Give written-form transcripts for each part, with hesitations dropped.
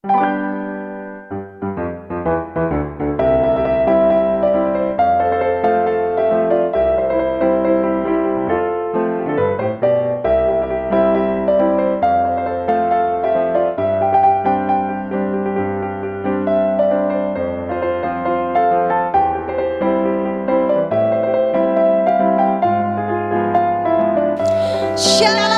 Shalom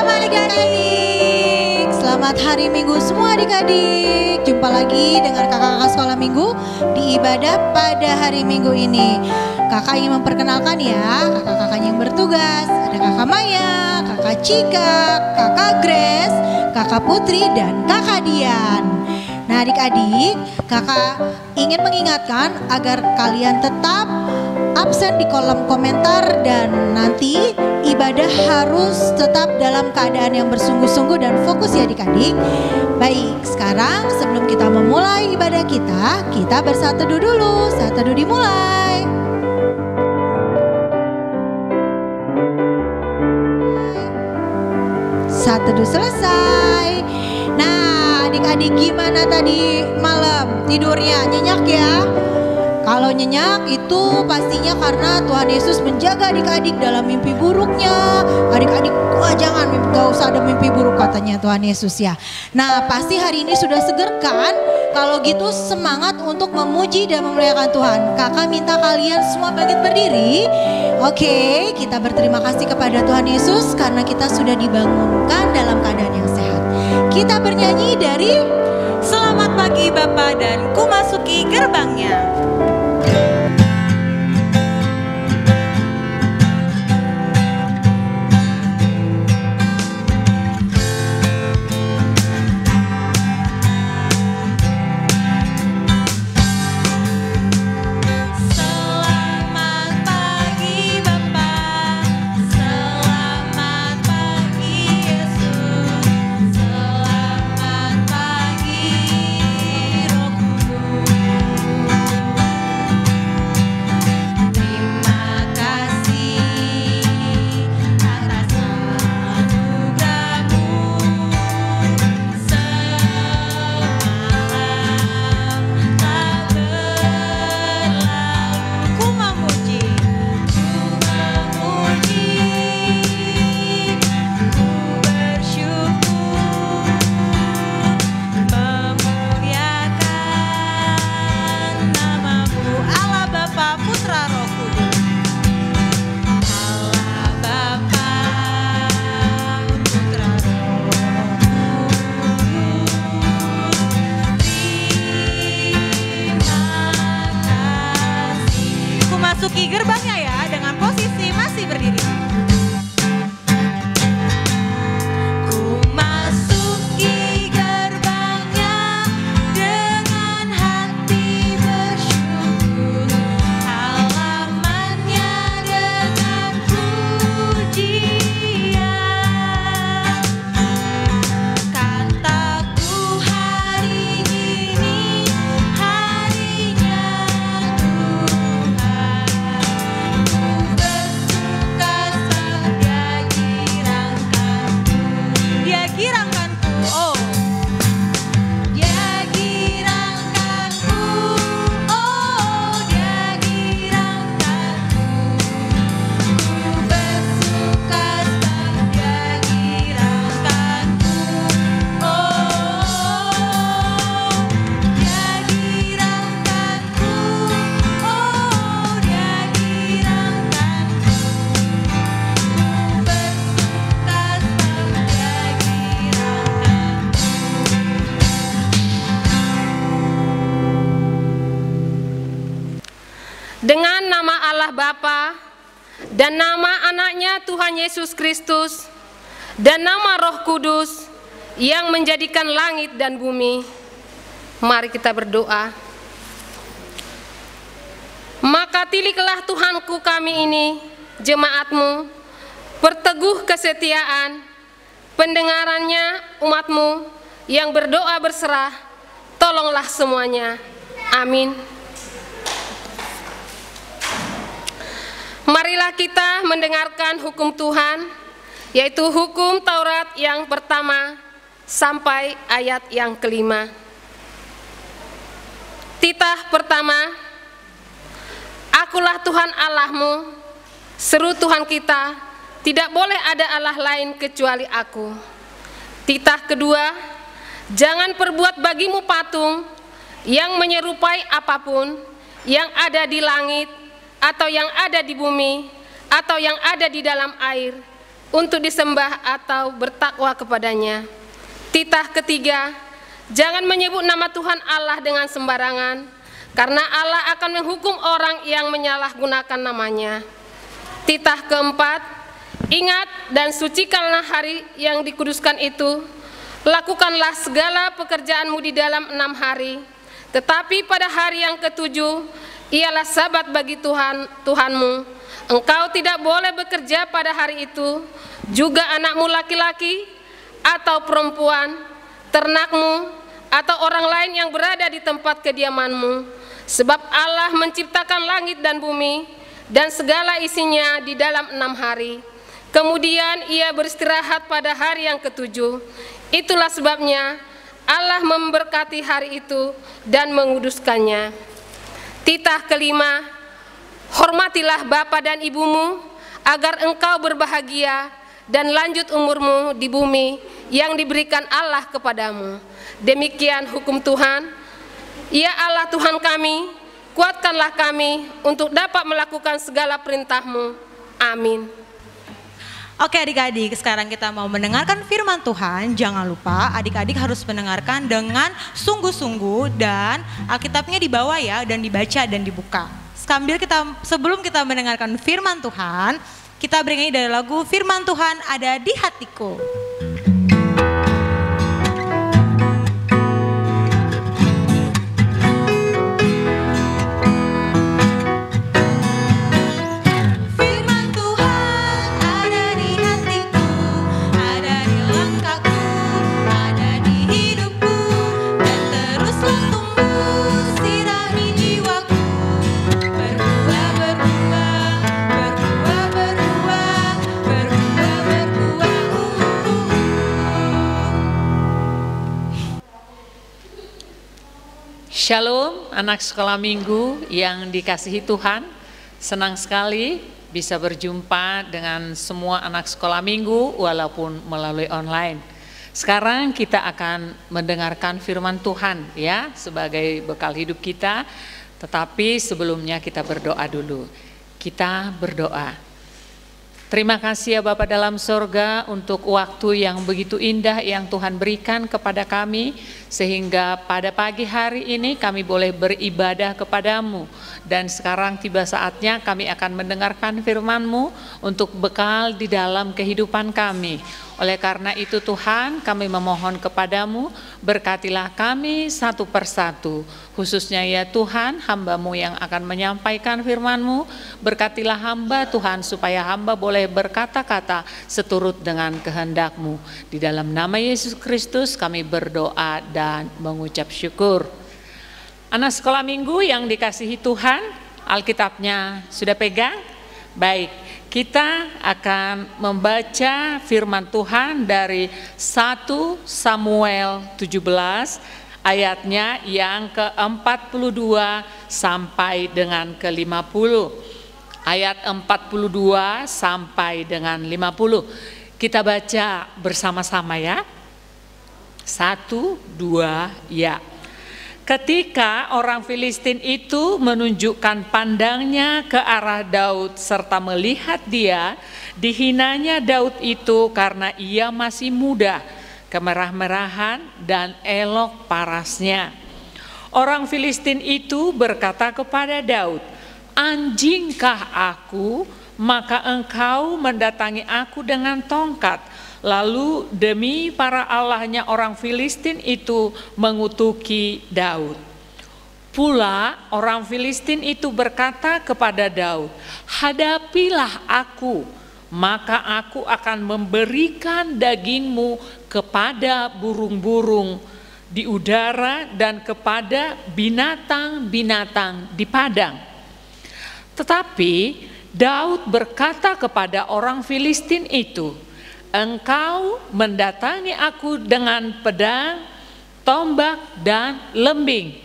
adik-adik, selamat hari Minggu semua adik-adik. Jumpa lagi dengan kakak-kakak sekolah minggu di ibadah pada hari Minggu ini. Kakak ingin memperkenalkan ya kakak-kakaknya yang bertugas. Ada kakak Maya, kakak Cika, kakak Grace, kakak Putri, dan kakak Dian. Nah adik-adik, kakak ingin mengingatkan agar kalian tetap absen di kolom komentar dan nanti ibadah harus tetap dalam keadaan yang bersungguh-sungguh dan fokus ya adik-adik. Baik, sekarang sebelum kita memulai ibadah kita bersatu dulu. Saat teduh dimulai. Saat teduh selesai. Nah adik-adik gimana tadi malam tidurnya? Nyenyak ya? Kalau nyenyak itu pastinya karena Tuhan Yesus menjaga adik-adik dalam mimpi buruknya. Adik-adik jangan gak usah ada mimpi buruk katanya Tuhan Yesus ya. Nah pasti hari ini sudah seger kan? Kalau gitu semangat untuk memuji dan memuliakan Tuhan. Kakak minta kalian semua bangkit berdiri. Oke, kita berterima kasih kepada Tuhan Yesus karena kita sudah dibangunkan dalam keadaan yang sehat. Kita bernyanyi dari Selamat pagi Bapa dan ku masuki gerbangnya. Masuki gerbangnya ya dengan posisi masih berdiri. Ku masuki gerbangnya dengan hati bersyukur, halamannya dengan pujian. Kataku hari ini harinya dengan nama Allah Bapa dan nama anaknya Tuhan Yesus Kristus dan nama Roh Kudus yang menjadikan langit dan bumi. Mari kita berdoa. Maka tiliklah Tuhanku kami ini, jemaatmu, perteguh kesetiaan, pendengarannya umatmu yang berdoa berserah, tolonglah semuanya. Amin. Marilah kita mendengarkan hukum Tuhan, yaitu hukum Taurat yang pertama sampai ayat yang kelima. Titah pertama, Akulah Tuhan Allahmu, seru Tuhan kita, tidak boleh ada Allah lain kecuali Aku. Titah kedua, jangan perbuat bagimu patung yang menyerupai apapun yang ada di langit atau yang ada di bumi atau yang ada di dalam air untuk disembah atau bertakwa kepadanya. Titah ketiga, jangan menyebut nama Tuhan Allah dengan sembarangan, karena Allah akan menghukum orang yang menyalahgunakan namanya. Titah keempat, ingat dan sucikanlah hari yang dikuduskan itu, lakukanlah segala pekerjaanmu di dalam 6 hari, tetapi pada hari yang ketujuh, ialah sabat bagi Tuhanmu. Engkau tidak boleh bekerja pada hari itu, juga anakmu laki-laki atau perempuan, ternakmu, atau orang lain yang berada di tempat kediamanmu. Sebab Allah menciptakan langit dan bumi, dan segala isinya di dalam 6 hari. Kemudian ia beristirahat pada hari yang ketujuh. Itulah sebabnya Allah memberkati hari itu dan menguduskannya. Titah kelima, hormatilah bapa dan ibumu, agar engkau berbahagia dan lanjut umurmu di bumi yang diberikan Allah kepadamu. Demikian hukum Tuhan. Ya Allah Tuhan kami, kuatkanlah kami untuk dapat melakukan segala perintah-Mu. Amin. Oke adik-adik, sekarang kita mau mendengarkan firman Tuhan. Jangan lupa adik-adik harus mendengarkan dengan sungguh-sungguh, dan Alkitabnya dibawa ya, dan dibaca dan dibuka. Sebelum kita mendengarkan firman Tuhan, kita bernyanyi dari lagu Firman Tuhan Ada di Hatiku. Shalom anak sekolah minggu yang dikasihi Tuhan, senang sekali bisa berjumpa dengan semua anak sekolah minggu walaupun melalui online. Sekarang kita akan mendengarkan firman Tuhan ya sebagai bekal hidup kita, tetapi sebelumnya kita berdoa dulu. Kita berdoa. Terima kasih ya Bapa dalam sorga untuk waktu yang begitu indah yang Tuhan berikan kepada kami, sehingga pada pagi hari ini kami boleh beribadah kepadamu. Dan sekarang tiba saatnya kami akan mendengarkan firman-Mu untuk bekal di dalam kehidupan kami. Oleh karena itu Tuhan, kami memohon kepadamu, berkatilah kami satu persatu. Khususnya ya Tuhan, hamba-Mu yang akan menyampaikan firman-Mu, berkatilah hamba Tuhan supaya hamba boleh berkata-kata seturut dengan kehendak-Mu. Di dalam nama Yesus Kristus kami berdoa dan mengucap syukur. Anak sekolah minggu yang dikasihi Tuhan, Alkitabnya sudah pegang? Baik, kita akan membaca firman Tuhan dari 1 Samuel 17 ayatnya yang ke-42 sampai dengan ke-50. Ayat 42 sampai dengan 50. Kita baca bersama-sama ya. 1, 2, ya. Ketika orang Filistin itu menunjukkan pandangnya ke arah Daud serta melihat dia, dihinanya Daud itu karena ia masih muda, kemerah-merahan dan elok parasnya. Orang Filistin itu berkata kepada Daud, "Anjingkah aku, maka engkau mendatangi aku dengan tongkat." Lalu demi para allahnya orang Filistin itu mengutuki Daud. Pula orang Filistin itu berkata kepada Daud, "Hadapilah aku, maka aku akan memberikan dagingmu kepada burung-burung di udara dan kepada binatang-binatang di padang." Tetapi Daud berkata kepada orang Filistin itu, "Engkau mendatangi aku dengan pedang, tombak, dan lembing,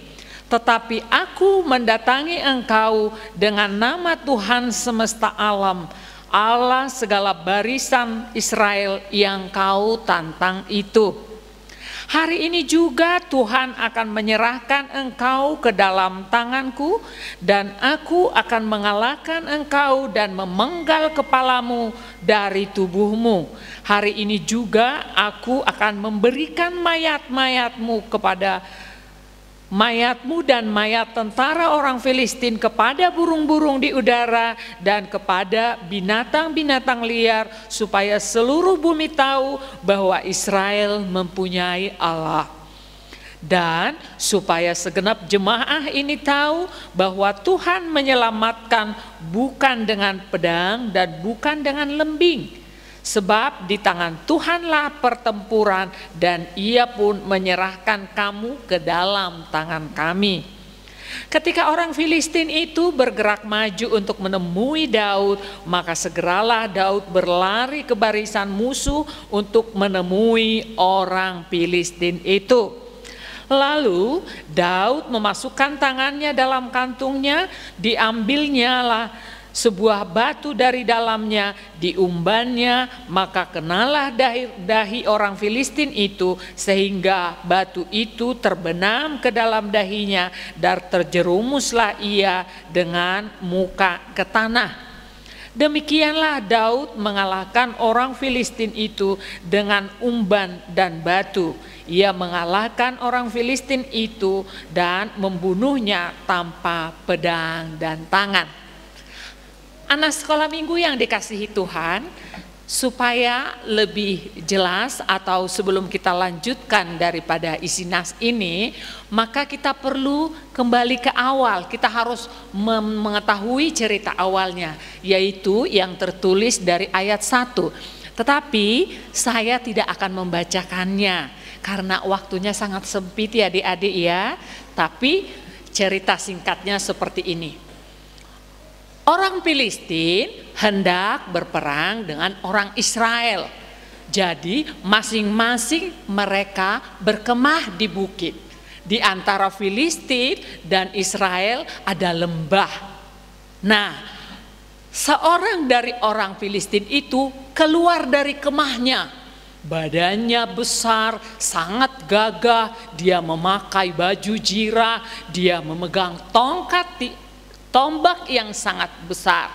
tetapi aku mendatangi engkau dengan nama Tuhan semesta alam, Allah segala barisan Israel yang kau tantang itu. Hari ini juga Tuhan akan menyerahkan engkau ke dalam tanganku, dan aku akan mengalahkan engkau dan memenggal kepalamu dari tubuhmu. Hari ini juga aku akan memberikan mayat-mayatmu dan mayat tentara orang Filistin kepada burung-burung di udara dan kepada binatang-binatang liar, supaya seluruh bumi tahu bahwa Israel mempunyai Allah. Dan supaya segenap jemaah ini tahu bahwa Tuhan menyelamatkan bukan dengan pedang dan bukan dengan lembing. Sebab di tangan Tuhanlah pertempuran, dan Ia pun menyerahkan kamu ke dalam tangan kami. Ketika orang Filistin itu bergerak maju untuk menemui Daud, maka segeralah Daud berlari ke barisan musuh untuk menemui orang Filistin itu. Lalu Daud memasukkan tangannya dalam kantungnya, diambilnyalah sebuah batu dari dalamnya, diumbannya, maka kenalah dahi orang Filistin itu, sehingga batu itu terbenam ke dalam dahinya, dan terjerumuslah ia dengan muka ke tanah. Demikianlah Daud mengalahkan orang Filistin itu dengan umban dan batu. Ia mengalahkan orang Filistin itu dan membunuhnya tanpa pedang dan tangan. Anak sekolah minggu yang dikasihi Tuhan, supaya lebih jelas atau sebelum kita lanjutkan daripada isi nas ini, maka kita perlu kembali ke awal. Kita harus mengetahui cerita awalnya, yaitu yang tertulis dari ayat 1. Tetapi saya tidak akan membacakannya karena waktunya sangat sempit ya adik-adik ya. Tapi cerita singkatnya seperti ini. Orang Filistin hendak berperang dengan orang Israel. Jadi masing-masing mereka berkemah di bukit. Di antara Filistin dan Israel ada lembah. Nah, seorang dari orang Filistin itu keluar dari kemahnya. Badannya besar, sangat gagah, dia memakai baju jirah, dia memegang tombak yang sangat besar.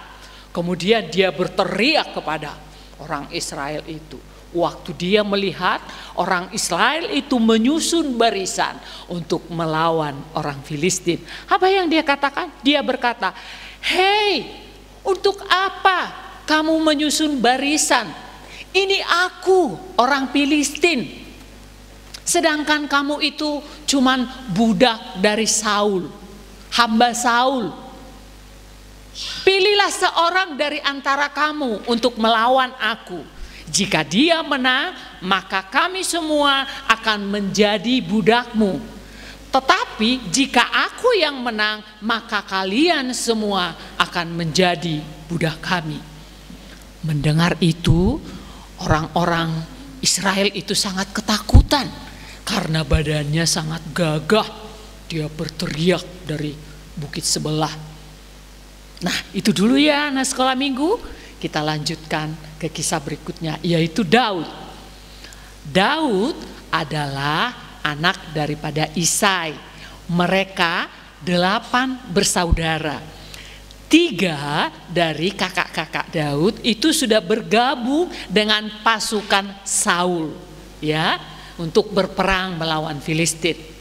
Kemudian dia berteriak kepada orang Israel itu. Waktu dia melihat orang Israel itu menyusun barisan untuk melawan orang Filistin, apa yang dia katakan? Dia berkata, "Hei, untuk apa kamu menyusun barisan? Ini aku, orang Filistin. Sedangkan kamu itu cuman budak dari Saul, hamba Saul. Pilihlah seorang dari antara kamu untuk melawan aku. Jika dia menang, maka kami semua akan menjadi budakmu. Tetapi jika aku yang menang, maka kalian semua akan menjadi budak kami." Mendengar itu, orang-orang Israel itu sangat ketakutan karena badannya sangat gagah. Dia berteriak dari bukit sebelah. Nah, itu dulu ya anak sekolah minggu. Kita lanjutkan ke kisah berikutnya, yaitu Daud. Daud adalah anak daripada Isai. Mereka 8 bersaudara. 3 dari kakak-kakak Daud itu sudah bergabung dengan pasukan Saul, ya, untuk berperang melawan Filistin.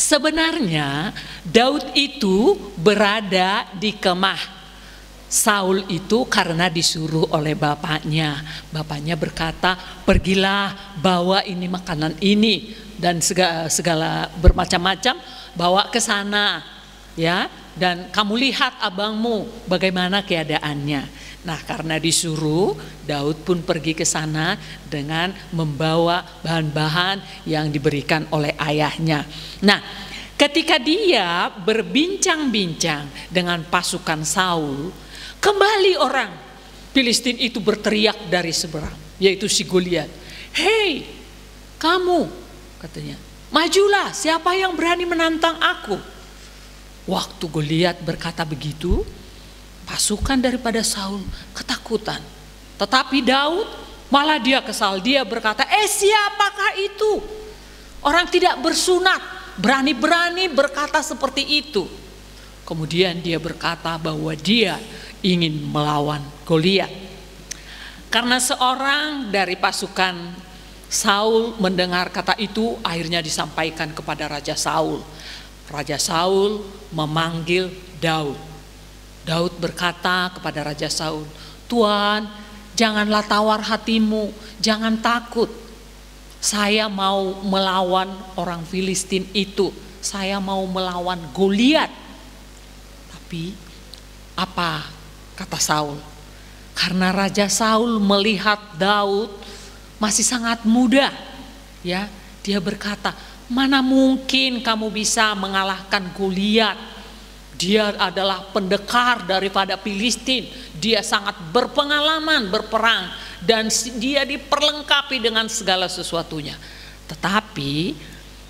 Sebenarnya Daud itu berada di kemah Saul itu karena disuruh oleh bapaknya. Bapaknya berkata, "Pergilah, bawa ini makanan ini dan segala bermacam-macam, bawa ke sana, ya, dan kamu lihat abangmu bagaimana keadaannya." Nah, karena disuruh, Daud pun pergi ke sana dengan membawa bahan-bahan yang diberikan oleh ayahnya. Nah, ketika dia berbincang-bincang dengan pasukan Saul, kembali orang Filistin itu berteriak dari seberang, yaitu si Goliat. "Hei, kamu," katanya, majulah, siapa yang berani menantang aku? Waktu Goliat berkata begitu, pasukan daripada Saul ketakutan. Tetapi Daud malah dia kesal, dia berkata, siapakah itu? Orang tidak bersunat, berani-berani berkata seperti itu. Kemudian dia berkata bahwa dia ingin melawan Goliat. Karena seorang dari pasukan Saul mendengar kata itu, akhirnya disampaikan kepada Raja Saul. Raja Saul memanggil Daud. Daud berkata kepada Raja Saul, Tuan, janganlah tawar hatimu, jangan takut. Saya mau melawan orang Filistin itu, saya mau melawan Goliat. Tapi apa kata Saul? Karena Raja Saul melihat Daud masih sangat muda, ya, dia berkata, mana mungkin kamu bisa mengalahkan Goliat? Dia adalah pendekar daripada Filistin. Dia sangat berpengalaman berperang dan dia diperlengkapi dengan segala sesuatunya. Tetapi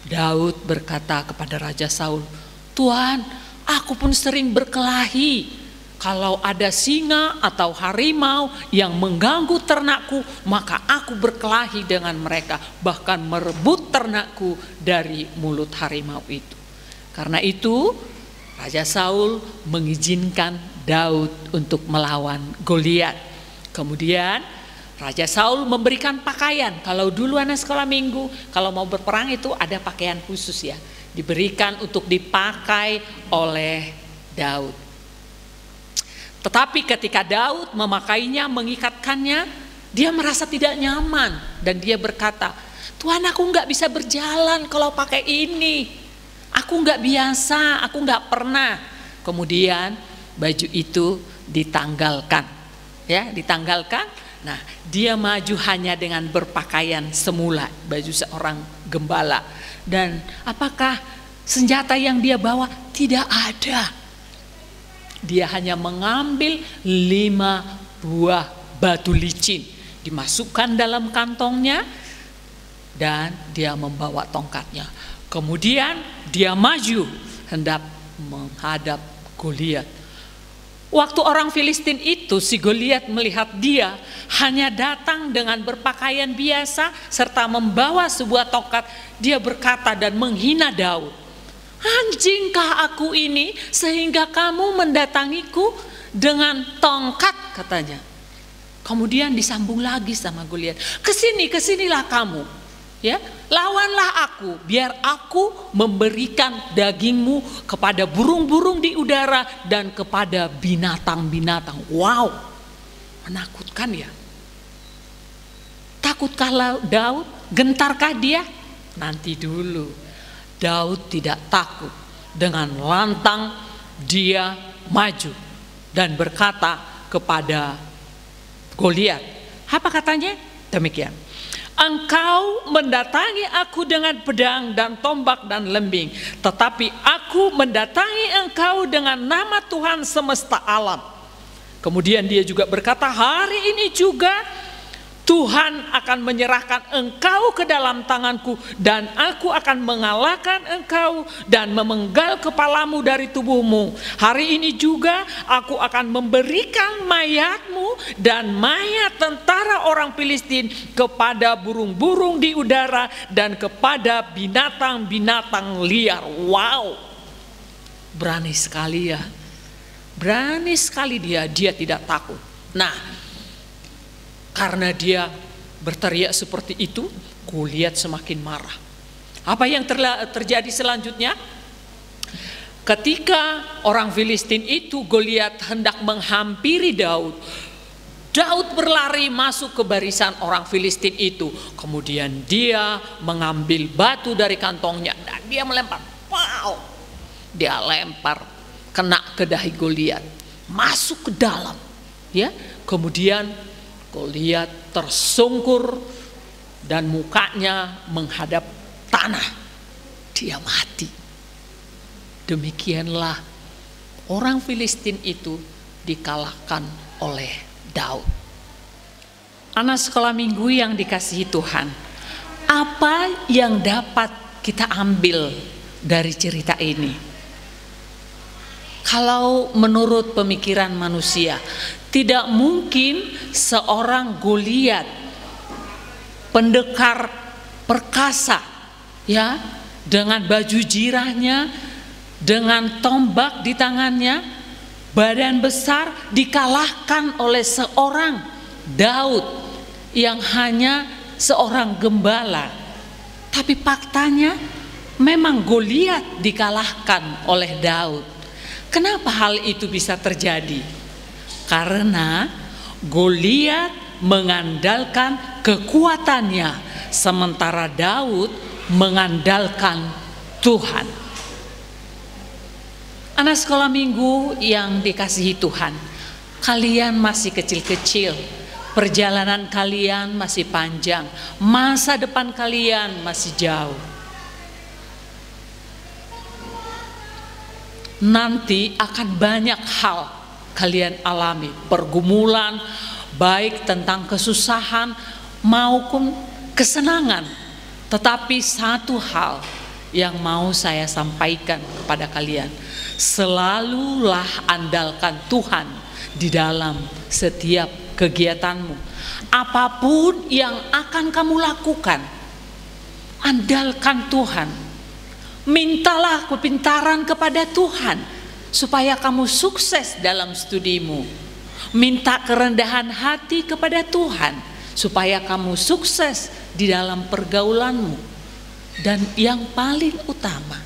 Daud berkata kepada Raja Saul, Tuan, aku pun sering berkelahi. Kalau ada singa atau harimau yang mengganggu ternakku, maka aku berkelahi dengan mereka, bahkan merebut ternakku dari mulut harimau itu. Karena itu, Raja Saul mengizinkan Daud untuk melawan Goliat. Kemudian Raja Saul memberikan pakaian. Kalau dulu anak sekolah minggu, kalau mau berperang itu ada pakaian khusus ya, diberikan untuk dipakai oleh Daud. Tetapi ketika Daud memakainya, mengikatkannya, dia merasa tidak nyaman. Dan dia berkata, Tuhan, aku nggak bisa berjalan kalau pakai ini. Aku nggak biasa, aku nggak pernah. Kemudian baju itu ditanggalkan. Ya, ditanggalkan. Nah, dia maju hanya dengan berpakaian semula, baju seorang gembala. Dan apakah senjata yang dia bawa? Tidak ada. Dia hanya mengambil 5 buah batu licin, dimasukkan dalam kantongnya, dan dia membawa tongkatnya. Kemudian dia maju hendak menghadap Goliat. Waktu orang Filistin itu, si Goliat melihat dia hanya datang dengan berpakaian biasa serta membawa sebuah tongkat, dia berkata dan menghina Daud. Anjingkah aku ini sehingga kamu mendatangiku dengan tongkat, katanya. Kemudian disambung lagi sama Goliat, kesinilah kamu, ya, lawanlah aku, biar aku memberikan dagingmu kepada burung-burung di udara dan kepada binatang-binatang. Wow, menakutkan ya. Takutkah Daud? Gentarkah dia? Nanti dulu. Daud tidak takut, dengan lantang dia maju dan berkata kepada Goliat. Apa katanya? Demikian. Engkau mendatangi aku dengan pedang dan tombak dan lembing, tetapi aku mendatangi engkau dengan nama Tuhan semesta alam. Kemudian dia juga berkata, hari ini juga Tuhan akan menyerahkan engkau ke dalam tanganku, dan aku akan mengalahkan engkau dan memenggal kepalamu dari tubuhmu. Hari ini juga aku akan memberikan mayatmu dan mayat tentara orang Filistin kepada burung-burung di udara dan kepada binatang-binatang liar. Wow, berani sekali ya. Berani sekali dia tidak takut. Nah, karena dia berteriak seperti itu, Goliat semakin marah. Apa yang terjadi selanjutnya? Ketika orang Filistin itu, Goliat hendak menghampiri Daud. Daud berlari masuk ke barisan orang Filistin itu. Kemudian dia mengambil batu dari kantongnya dan dia melempar. Wow! Dia lempar kena ke dahi Goliat, masuk ke dalam. Ya, kemudian Goliat tersungkur dan mukanya menghadap tanah. Dia mati. Demikianlah orang Filistin itu dikalahkan oleh Daud. Anak sekolah minggu yang dikasihi Tuhan, apa yang dapat kita ambil dari cerita ini? Kalau menurut pemikiran manusia, tidak mungkin seorang Goliat, pendekar perkasa, ya, dengan baju jirahnya, dengan tombak di tangannya, badan besar, dikalahkan oleh seorang Daud yang hanya seorang gembala. Tapi faktanya memang Goliat dikalahkan oleh Daud. Kenapa hal itu bisa terjadi? Karena Goliat mengandalkan kekuatannya, sementara Daud mengandalkan Tuhan. Anak sekolah minggu yang dikasihi Tuhan, kalian masih kecil-kecil, perjalanan kalian masih panjang, masa depan kalian masih jauh. Nanti akan banyak hal kalian alami, pergumulan, baik tentang kesusahan maupun kesenangan. Tetapi satu hal yang mau saya sampaikan kepada kalian, selalulah andalkan Tuhan di dalam setiap kegiatanmu. Apapun yang akan kamu lakukan, andalkan Tuhan. Mintalah kepintaran kepada Tuhan supaya kamu sukses dalam studimu. Minta kerendahan hati kepada Tuhan supaya kamu sukses di dalam pergaulanmu. Dan yang paling utama,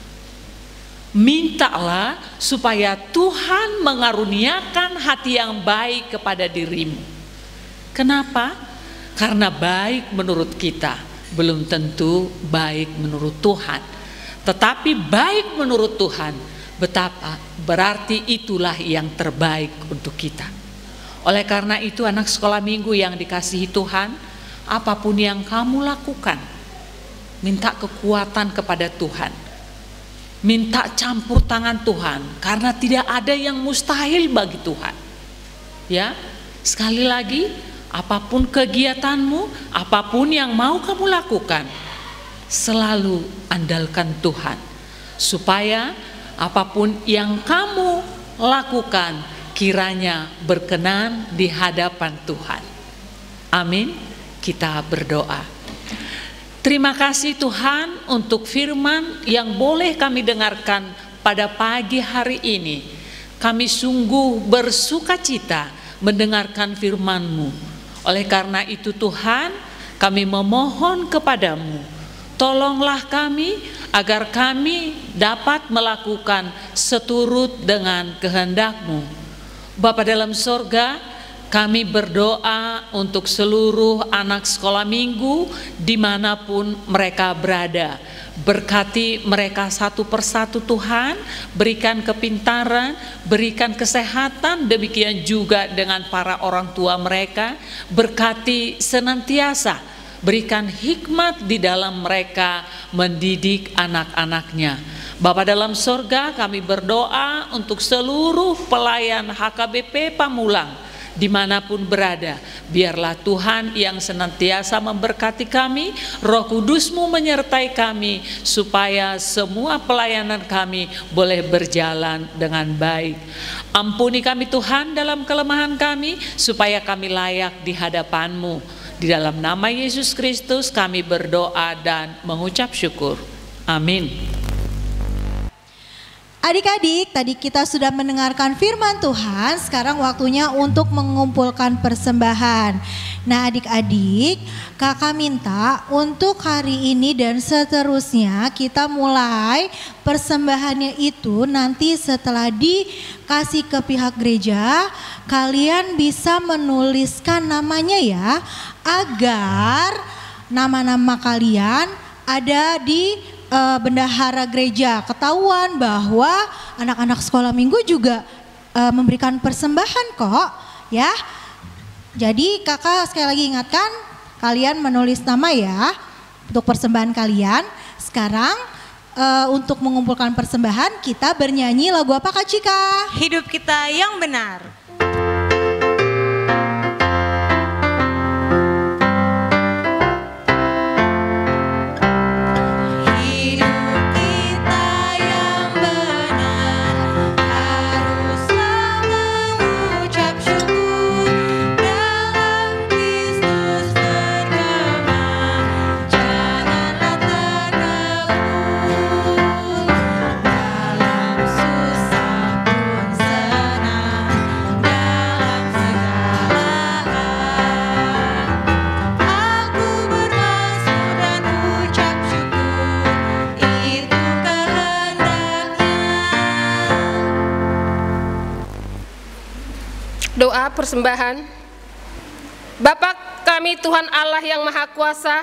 mintalah supaya Tuhan mengaruniakan hati yang baik kepada dirimu. Kenapa? Karena baik menurut kita belum tentu baik menurut Tuhan. Tetapi baik menurut Tuhan, betapa berarti itulah yang terbaik untuk kita. Oleh karena itu anak sekolah minggu yang dikasihi Tuhan, apapun yang kamu lakukan, minta kekuatan kepada Tuhan. Minta campur tangan Tuhan, karena tidak ada yang mustahil bagi Tuhan. Ya, sekali lagi, apapun kegiatanmu, apapun yang mau kamu lakukan, selalu andalkan Tuhan, supaya apapun yang kamu lakukan kiranya berkenan di hadapan Tuhan. Amin. Kita berdoa. Terima kasih Tuhan untuk firman yang boleh kami dengarkan pada pagi hari ini. Kami sungguh bersukacita mendengarkan firman-Mu. Oleh karena itu Tuhan, kami memohon kepadamu, tolonglah kami agar kami dapat melakukan seturut dengan kehendak-Mu. Bapa dalam sorga, kami berdoa untuk seluruh anak sekolah minggu dimanapun mereka berada. Berkati mereka satu persatu Tuhan, berikan kepintaran, berikan kesehatan, demikian juga dengan para orang tua mereka. Berkati senantiasa, berikan hikmat di dalam mereka mendidik anak-anaknya. Bapa dalam sorga, kami berdoa untuk seluruh pelayan HKBP Pamulang dimanapun berada. Biarlah Tuhan yang senantiasa memberkati kami, Roh Kudus-Mu menyertai kami, supaya semua pelayanan kami boleh berjalan dengan baik. Ampuni kami Tuhan dalam kelemahan kami, supaya kami layak di hadapan-Mu. Di dalam nama Yesus Kristus kami berdoa dan mengucap syukur. Amin. Adik-adik, tadi kita sudah mendengarkan firman Tuhan, sekarang waktunya untuk mengumpulkan persembahan. Nah adik-adik, kakak minta untuk hari ini dan seterusnya kita mulai persembahannya itu nanti setelah dikasih ke pihak gereja, kalian bisa menuliskan namanya ya, agar nama-nama kalian ada di bendahara gereja, ketahuan bahwa anak-anak sekolah minggu juga memberikan persembahan kok ya. Jadi kakak sekali lagi ingatkan kalian menulis nama ya untuk persembahan kalian. Sekarang untuk mengumpulkan persembahan kita bernyanyi lagu apa Kak Cika? Hidup kita yang benar. Hidup Doa persembahan. Bapa kami Tuhan Allah yang Maha Kuasa,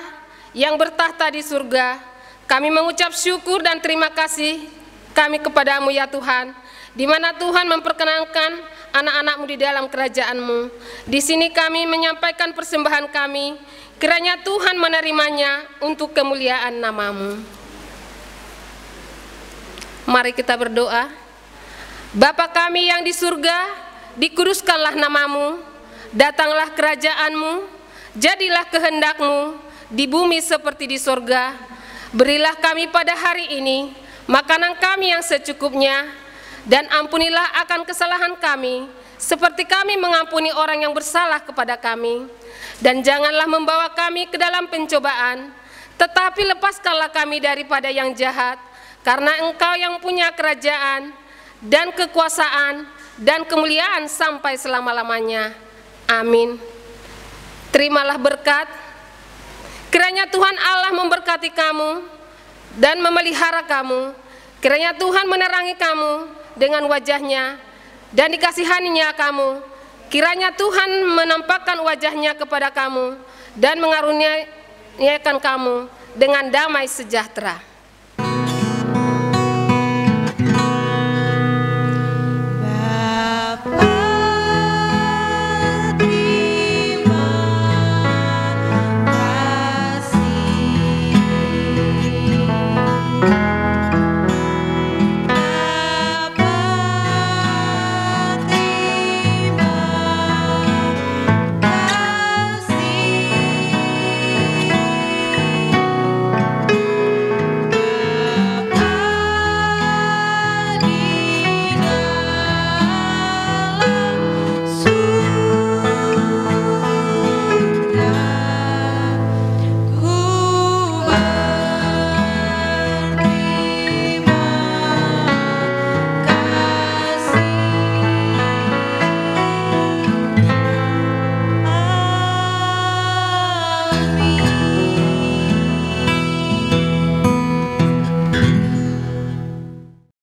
yang bertahta di surga, kami mengucap syukur dan terima kasih kami kepadamu ya Tuhan, di mana Tuhan memperkenankan anak-anak-Mu di dalam kerajaan-Mu. Di sini kami menyampaikan persembahan kami, kiranya Tuhan menerimanya untuk kemuliaan nama-Mu. Mari kita berdoa. Bapa kami yang di surga, dikuduskanlah nama-Mu, datanglah kerajaan-Mu, jadilah kehendak-Mu di bumi seperti di sorga. Berilah kami pada hari ini makanan kami yang secukupnya, dan ampunilah akan kesalahan kami, seperti kami mengampuni orang yang bersalah kepada kami. Dan janganlah membawa kami ke dalam pencobaan, tetapi lepaskanlah kami daripada yang jahat, karena Engkau yang punya kerajaan, dan kekuasaan, dan kemuliaan sampai selama-lamanya. Amin. Terimalah berkat. Kiranya Tuhan Allah memberkati kamu dan memelihara kamu. Kiranya Tuhan menerangi kamu dengan wajahnya dan dikasihaninya kamu. Kiranya Tuhan menampakkan wajahnya kepada kamu dan mengaruniakan kamu dengan damai sejahtera.